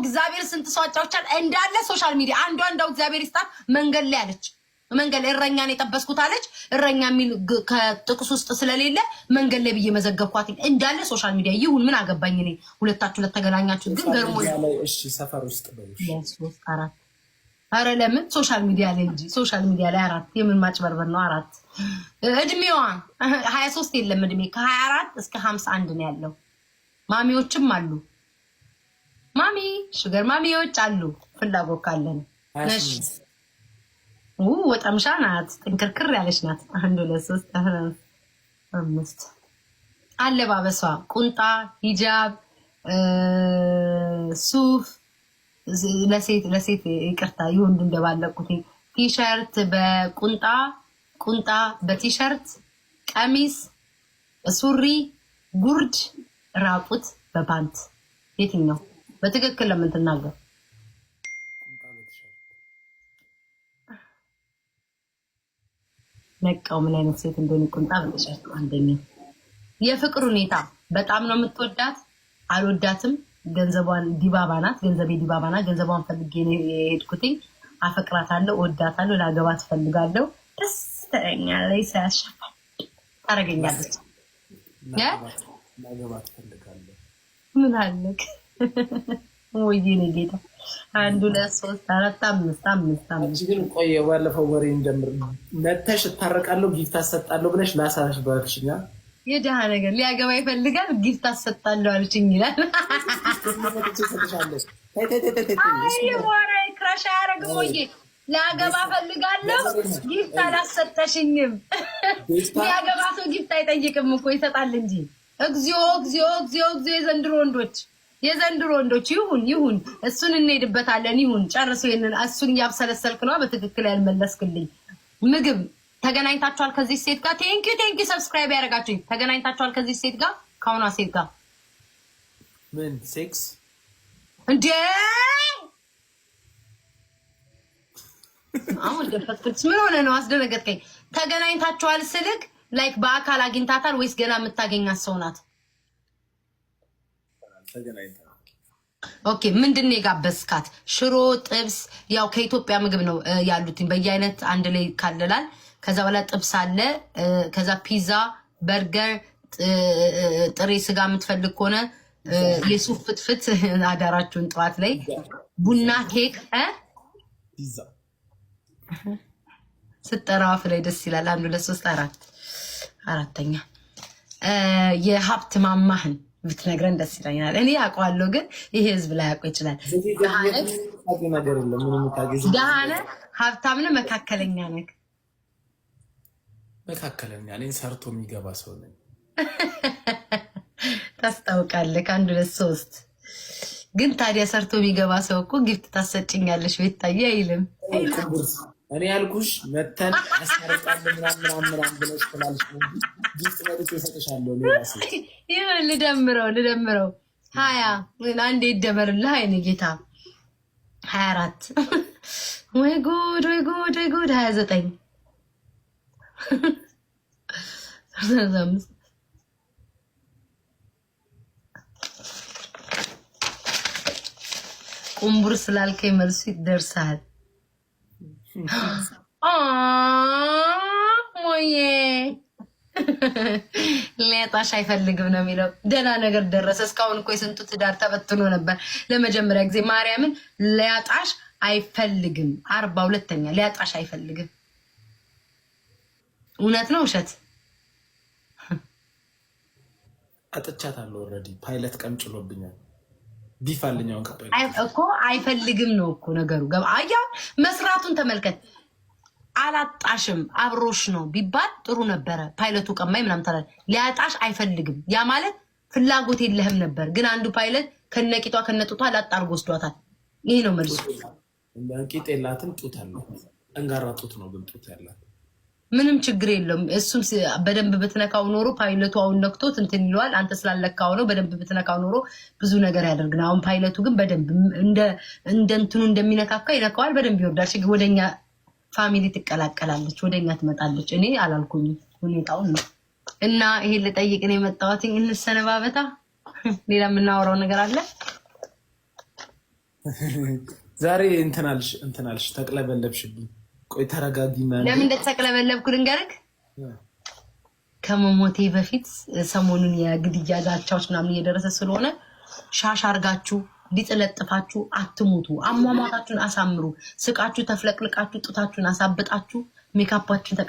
እግዚአብሔር ስንት ሰው አጫውቻል እንዳለ ሶሻል ሚዲያ አንዷ እንደው እግዚአብሔር ይስጣት መንገድ ላይ አለች መንገድ እረኛን የጠበስኩት አለች እረኛ የሚል ከጥቅስ ውስጥ ስለሌለ መንገድ ላይ በየመዘገብኳት እንዳለ ሶሻል ሚዲያ ይሁን ምን አገባኝ እኔ ሁለታችሁ ለተገናኛችሁ ግን ገርሞኝ እሺ ሰፈር ውስጥ በልሽ ሶስት አራት አረ ለምን ሶሻል ሚዲያ ላይ እንጂ ሶሻል ሚዲያ ላይ አራት የምን ማጭበርበር ነው አራት እድሜዋ 23 የለም እድሜ ከ24 እስከ 51 ነው ያለው ማሚዎችም አሉ ማሚ ሹገር ማሚዎች አሉ ፍላጎት ካለን ነሽ ወጣምሻ ናት ጥንክርክር ያለች ናት 1 2 3 4 5 አለባበሷ ቁንጣ ሂጃብ ሱፍ ለሴት ይቅርታ ይሁን እንደባለቁት ቲሸርት ቁንጣ በቲሸርት ቀሚስ ሱሪ ጉርድ ራቁት በፓንት የትኛው በትክክል ለምን ትናገር ነቃው ምን አይነት ሴት እንደሆነ ቁንጣ በቲሸርት አንደኛ የፍቅር ሁኔታ በጣም ነው የምትወዳት አልወዳትም ገንዘቧን ዲባባ ናት ገንዘቧን ፈልጌ ነው የሄድኩትኝ አፈቅራታለሁ ወዳታለሁ ላገባት ፈልጋለሁ ደስ ትለኛለች ሳያሻፋ ታረጋኛለች ላገባት ፈልጋለሁ ምን አለክ ወይኔ ጌታ 1 2 3 4 5 ግን ቆየ ባለፈው ወሬ እንደምር መተሽ ታረቃለሁ ጊፍት አሰጣለሁ ብለሽ ላሳሽ ባልሽኛ የደሃ ነገር ሊያገባ ይፈልጋል ጊፍት አሰጣለሁ አልችኝ ይላል አይ ወሬ ክራሽ ያረግም ወይ ላገባ ፈልጋለሁ ጊፍት አላሰጠሽኝም ሊያገባ ሰው ጊፍት አይጠይቅም እኮ ይሰጣል እንጂ እግዚኦ የዘንድሮ ወንዶች ይሁን እሱን እንሄድበታለን ይሁን ጨርሶ ይሄንን እሱን ያብሰለሰልክ ነው በትክክል ያልመለስክልኝ ምግብ ተገናኝታችኋል ከዚህ ሴት ጋር ቴንክ ዩ ሰብስክራይብ ያደርጋችሁኝ ተገናኝታችኋል ከዚህ ሴት ጋር ካውና ሴት ጋር ምን ሴክስ እንዴ አሁን ደፈጥኩት ምን ሆነ ነው አስደነገጥከኝ ተገናኝታችኋል ስልክ ላይክ በአካል አግኝታታል ወይስ ገና የምታገኛት ሰው ናት ተገናኝታ ኦኬ ምንድነው የጋበስካት ሽሮ ጥብስ ያው ከኢትዮጵያ ምግብ ነው ያሉትኝ በየአይነት አንድ ላይ ካለላል ከዛ በኋላ ጥብስ አለ ከዛ ፒዛ በርገር ጥሬ ስጋ የምትፈልግ ከሆነ የሱፍ ፍትፍት አዳራችሁን ጠዋት ላይ ቡና ኬክ ፒዛ ስትጠራው ላይ ደስ ይላል 1 2 3 4 አራተኛ የሀብት ማማህን ብትነግረን ደስ ይላኛል እኔ አውቀዋለሁ ግን ይሄ ህዝብ ላይ ያውቀው ይችላል ደሃነ ሀብታም ነው መካከለኛ ነህ መካከለኛ ነኝ ሰርቶ የሚገባ ሰው ነኝ ታስታውቃለህ 1 2 3 ግን ታዲያ ሰርቶ የሚገባ ሰው እኮ ጊፍት ታሰጭኛለሽ ቤታዬ አይልም እኔ ያልኩሽ መተን አስታርቃለን ምናምን ብለሽ ትላለሽ ጊፍት ማለት ይሰጥሻለሁ ለራሴ ይሄን ልደምረው 20 አንዴ ይደመርልህ አይኔ ጌታ 24 ወይ ጉድ 29 ቁምቡር ስላልከኝ መልሱ ይደርሳል ሞዬ ሊያጣሽ አይፈልግም ነው የሚለው ደህና ነገር ደረሰ እስካሁን እኮ የስንቱ ትዳር ተበትኖ ነበር ለመጀመሪያ ጊዜ ማርያምን ሊያጣሽ አይፈልግም 42ኛ ሊያጣሽ አይፈልግም እውነት ነው ውሸት አጥቻታለሁ ኦሬዲ ፓይለት ቀምጭሎብኛል ቢፋልኛውን ከበደ እኮ አይፈልግም ነው እኮ ነገሩ አያ መስራቱን ተመልከት አላጣሽም አብሮሽ ነው ቢባል ጥሩ ነበረ ፓይለቱ ቀማይ ምናምን ተላል ሊያጣሽ አይፈልግም ያ ማለት ፍላጎት የለህም ነበር ግን አንዱ ፓይለት ከነቂቷ ከነጡቷ ላጣርጎ ወስዷታል ይሄ ነው መልሱ እንቂጥ የላትም ጡት አለው እንጋራ ጡት ነው ግን ጡት ያላት ምንም ችግር የለውም እሱም በደንብ በትነካው ኖሮ ፓይለቱ አሁን ነክቶት እንትን ይለዋል አንተ ስላለካው ነው በደንብ በትነካው ኖሮ ብዙ ነገር ያደርግና አሁን ፓይለቱ ግን በደንብ እንደ እንትኑ እንደሚነካካ ይነካዋል በደንብ ይወርዳል ወደኛ ፋሚሊ ትቀላቀላለች ወደኛ ትመጣለች እኔ አላልኩኝ ሁኔታውን ነው እና ይሄ ልጠይቅ ነው የመጣሁት እንሰነባበታ ሌላ የምናወራው ነገር አለ ዛሬ እንትናልሽ ተቅለበለብሽብኝ። ቆይ ተረጋጊና። ለምን እንደተቀለበለብኩ ልንገርህ። ከመሞቴ በፊት ሰሞኑን የግድያ ዛቻዎች ምናምን እየደረሰ ስለሆነ ሻሽ አርጋችሁ ሊጥለጥፋችሁ አትሙቱ። አሟሟታችሁን አሳምሩ። ስቃችሁ ተፍለቅልቃችሁ ጡታችሁን አሳብጣችሁ ሜካፓችሁን